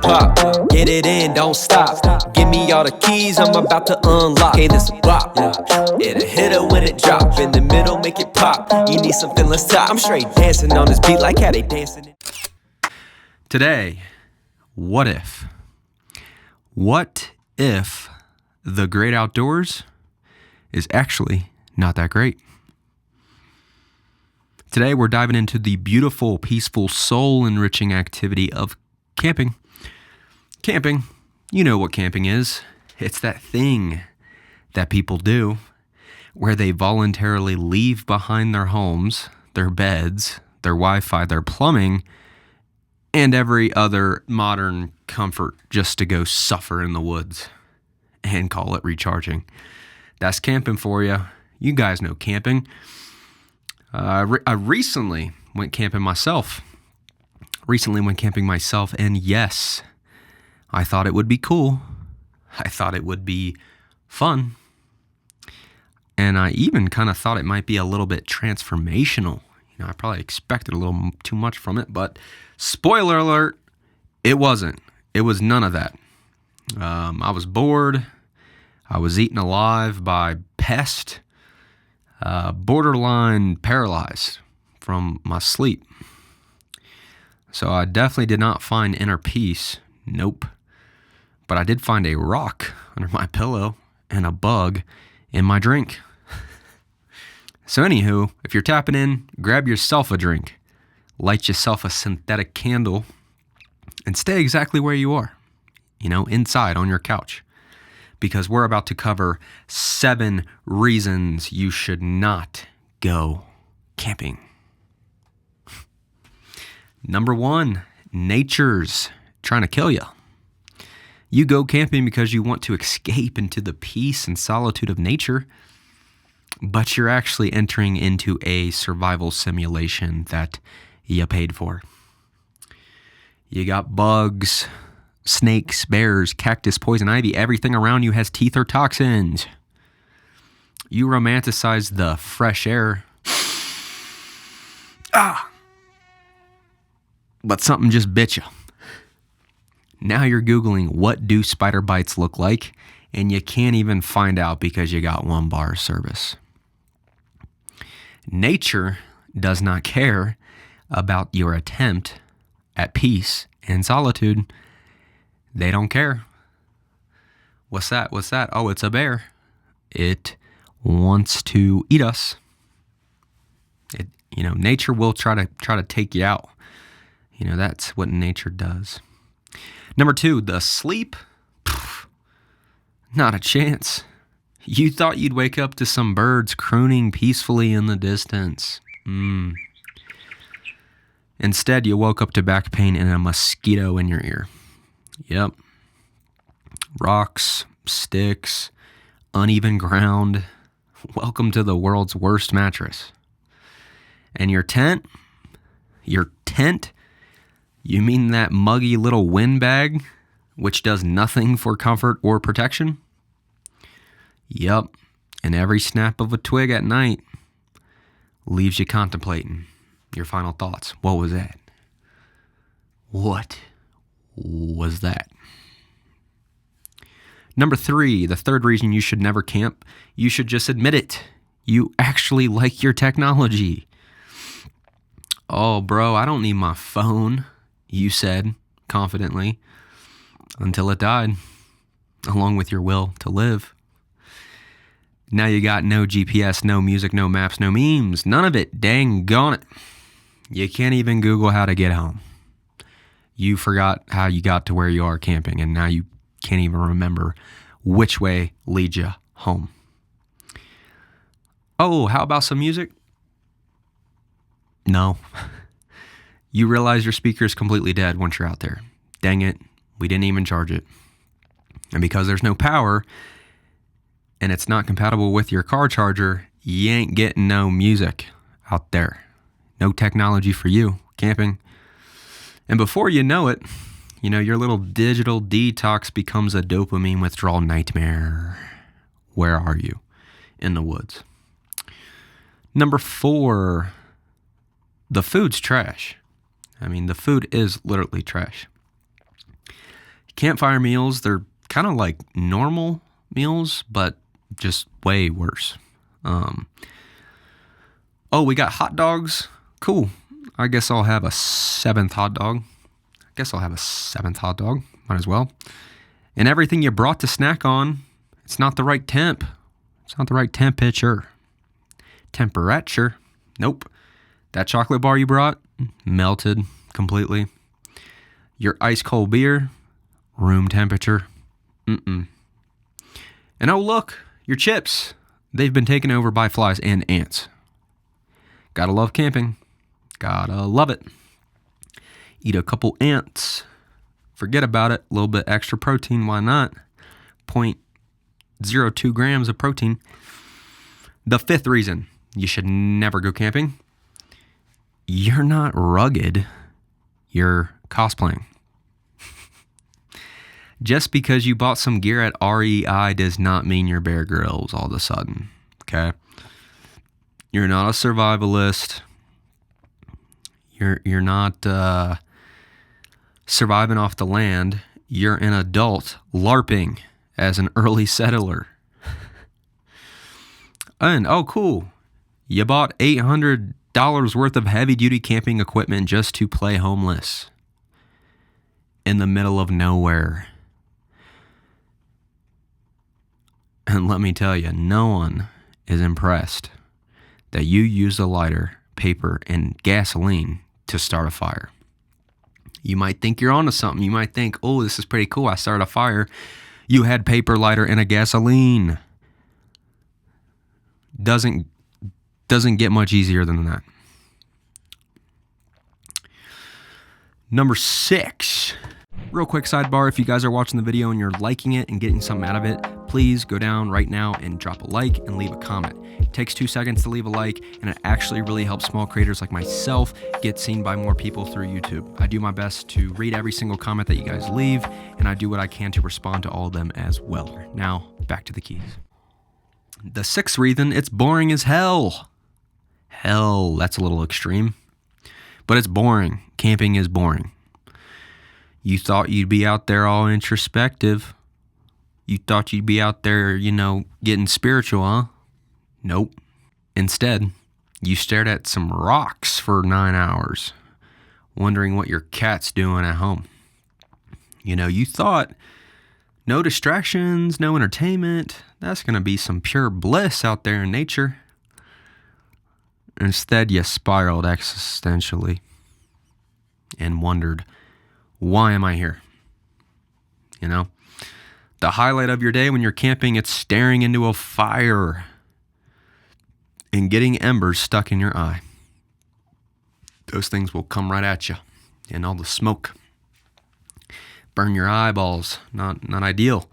pop. Get it in, don't stop. Give me all the keys, I'm about to unlock. Hey, this a bop. It'll hit it when it drop. In the middle, make it pop. You need something, let's top. I'm straight dancing on this beat like how they dancing. Today, what if? What if the great outdoors is actually not that great? Today, we're diving into the beautiful, peaceful, soul-enriching activity of camping. Camping, you know what camping is. It's that thing that people do where they voluntarily leave behind their homes, their beds, their Wi-Fi, their plumbing, and every other modern comfort just to go suffer in the woods and call it recharging. That's camping for you. You guys know camping. I recently went camping myself. And yes, I thought it would be cool. I thought it would be fun. And I even kind of thought it might be a little bit transformational. You know, I probably expected a little too much from it, but spoiler alert, it wasn't. It was none of that. I was bored. I was eaten alive by pest. Borderline paralyzed from my sleep. So I definitely did not find inner peace. Nope. But I did find a rock under my pillow and a bug in my drink. So anywho, if you're tapping in, grab yourself a drink, light yourself a synthetic candle, and stay exactly where you are, inside on your couch. Because we're about to cover 7 reasons you should not go camping. Number 1, nature's trying to kill you. You go camping because you want to escape into the peace and solitude of nature, but you're actually entering into a survival simulation that you paid for. You got bugs, snakes, bears, cactus, poison ivy. Everything around you has teeth or toxins. You romanticize the fresh air. But something just bit you. Now you're Googling, what do spider bites look like? And you can't even find out because you got 1 bar service. Nature does not care about your attempt at peace and solitude. They don't care. What's that? Oh, it's a bear. It wants to eat us. Nature will try to take you out. That's what nature does. Number 2, the sleep. Not a chance. You thought you'd wake up to some birds crooning peacefully in the distance. Instead, you woke up to back pain and a mosquito in your ear. Yep. Rocks, sticks, uneven ground. Welcome to the world's worst mattress. And your tent? You mean that muggy little wind bag, which does nothing for comfort or protection? Yep. And every snap of a twig at night leaves you contemplating your final thoughts. What was that? What was that? Number 3, the 3rd reason you should never camp, you should just admit it. You actually like your technology. Oh, bro, I don't need my phone, you said confidently, until it died, along with your will to live. Now you got no GPS, no music, no maps, no memes, none of it. Dang gone it. You can't even Google how to get home. You forgot how you got to where you are camping, and now you can't even remember which way leads you home. Oh, how about some music? No. You realize your speaker is completely dead once you're out there. Dang it, we didn't even charge it. And because there's no power, and it's not compatible with your car charger, you ain't getting no music out there. No technology for you, camping. And before you know it, your little digital detox becomes a dopamine withdrawal nightmare. Where are you? In the woods. Number 4, the food's trash. The food is literally trash. Campfire meals, they're kind of like normal meals, but just way worse. Oh, we got hot dogs. Cool. I guess I'll have a seventh hot dog. Might as well. And everything you brought to snack on, it's not the right temp. It's not the right temperature. Nope. That chocolate bar you brought, melted completely. Your ice cold beer, room temperature. And oh, look, your chips. They've been taken over by flies and ants. Gotta love camping. Gotta love it. Eat a couple ants. Forget about it. A little bit extra protein. Why not? 0.02 grams of protein. The fifth reason you should never go camping. You're not rugged. You're cosplaying. Just because you bought some gear at REI does not mean you're Bear Grylls all of a sudden. Okay? You're not a survivalist. You're not surviving off the land. You're an adult LARPing as an early settler. And, oh, cool. You bought $800 worth of heavy-duty camping equipment just to play homeless in the middle of nowhere. And let me tell you, no one is impressed that you used a lighter, paper, and gasoline to start a fire. You might think you're onto something. You might think, oh, this is pretty cool. I started a fire. You had paper, lighter, and a gasoline. Doesn't get much easier than that. Number 6. Real quick sidebar, if you guys are watching the video and you're liking it and getting something out of it, please go down right now and drop a like and leave a comment. It takes 2 seconds to leave a like, and it actually really helps small creators like myself get seen by more people through YouTube. I do my best to read every single comment that you guys leave, and I do what I can to respond to all of them as well. Now, back to the keys. The 6th reason, it's boring as hell. Hell, that's a little extreme. But it's boring. Camping is boring. You thought you'd be out there all introspective. You thought you'd be out there, getting spiritual, huh? Nope. Instead, you stared at some rocks for 9 hours, wondering what your cat's doing at home. You thought no distractions, no entertainment. That's going to be some pure bliss out there in nature. Instead, you spiraled existentially and wondered, why am I here? The highlight of your day when you're camping, it's staring into a fire and getting embers stuck in your eye. Those things will come right at you, and all the smoke. Burn your eyeballs. Not ideal.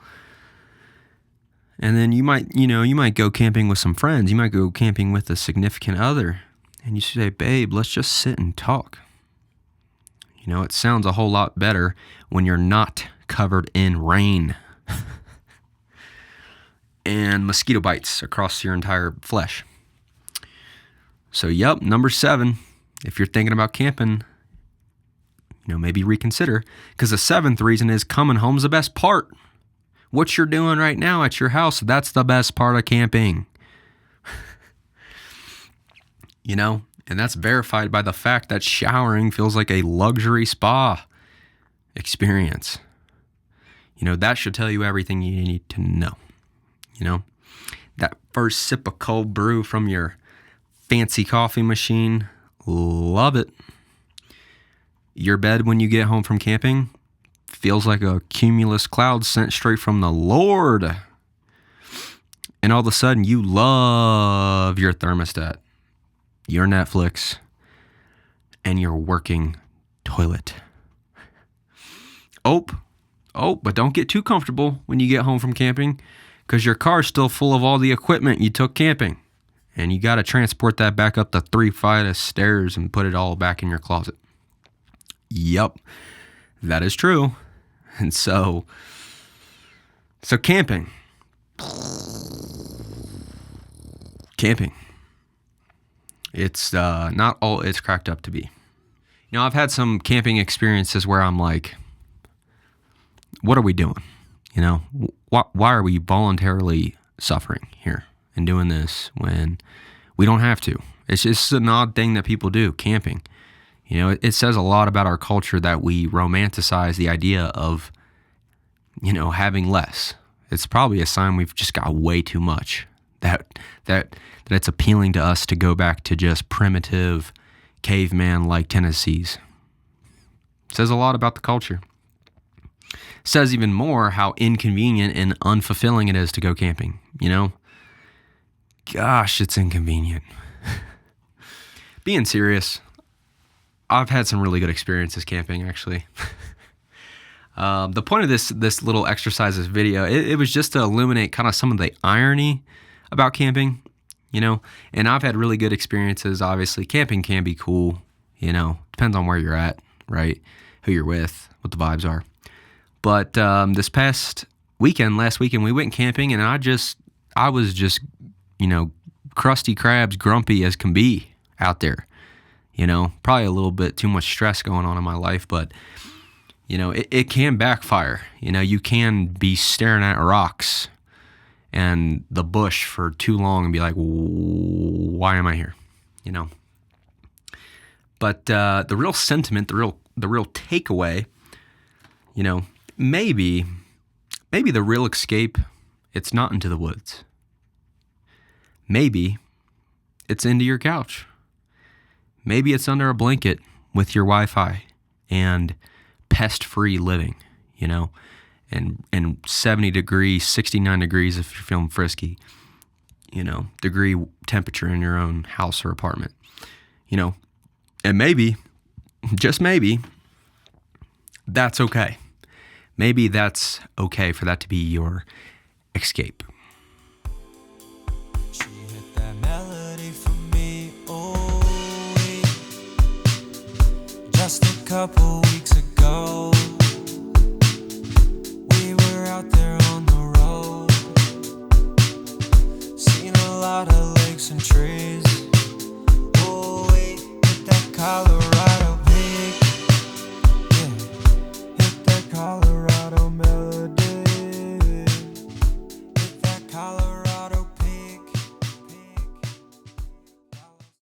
And then you might go camping with some friends. You might go camping with a significant other. And you say, babe, let's just sit and talk. It sounds a whole lot better when you're not covered in rain and mosquito bites across your entire flesh. So, yep, number 7, if you're thinking about camping, maybe reconsider. Because the 7th reason is coming home's the best part. What you're doing right now at your house, that's the best part of camping. And that's verified by the fact that showering feels like a luxury spa experience. That should tell you everything you need to know. That first sip of cold brew from your fancy coffee machine, love it. Your bed when you get home from camping feels like a cumulus cloud sent straight from the Lord. And all of a sudden, you love your thermostat, your Netflix, and your working toilet. But don't get too comfortable when you get home from camping, because your car's still full of all the equipment you took camping. And you got to transport that back up the 3 flights of stairs and put it all back in your closet. Yep, that is true. And so camping. It's not all it's cracked up to be. I've had some camping experiences where I'm like, what are we doing? You know, why are we voluntarily suffering here and doing this when we don't have to? It's just an odd thing that people do, camping. You know, it says a lot about our culture that we romanticize the idea of, you know, having less. It's probably a sign we've just got way too much, that it's appealing to us to go back to just primitive caveman-like tendencies. It says a lot about the culture. It says even more how inconvenient and unfulfilling it is to go camping, you know? Gosh, it's inconvenient. Being serious, I've had some really good experiences camping, actually. The point of this little exercise, this video, it was just to illuminate kind of some of the irony about camping, you know? And I've had really good experiences, obviously. Camping can be cool, you know? Depends on where you're at, right? Who you're with, what the vibes are. But this past last weekend, we went camping, and I was just, you know, crusty crabs, grumpy as can be out there. You know, probably a little bit too much stress going on in my life, but, you know, it can backfire. You know, you can be staring at rocks and the bush for too long and be like, why am I here? You know. But the real sentiment, the real takeaway, you know, maybe the real escape, it's not into the woods. Maybe it's into your couch. Maybe it's under a blanket with your Wi-Fi and pest-free living, you know, and 70 degrees, 69 degrees if you're feeling frisky, you know, degree temperature in your own house or apartment, you know. And maybe, just maybe, that's okay. Maybe that's okay for that to be your escape. She hit that melody for me, oh, just a couple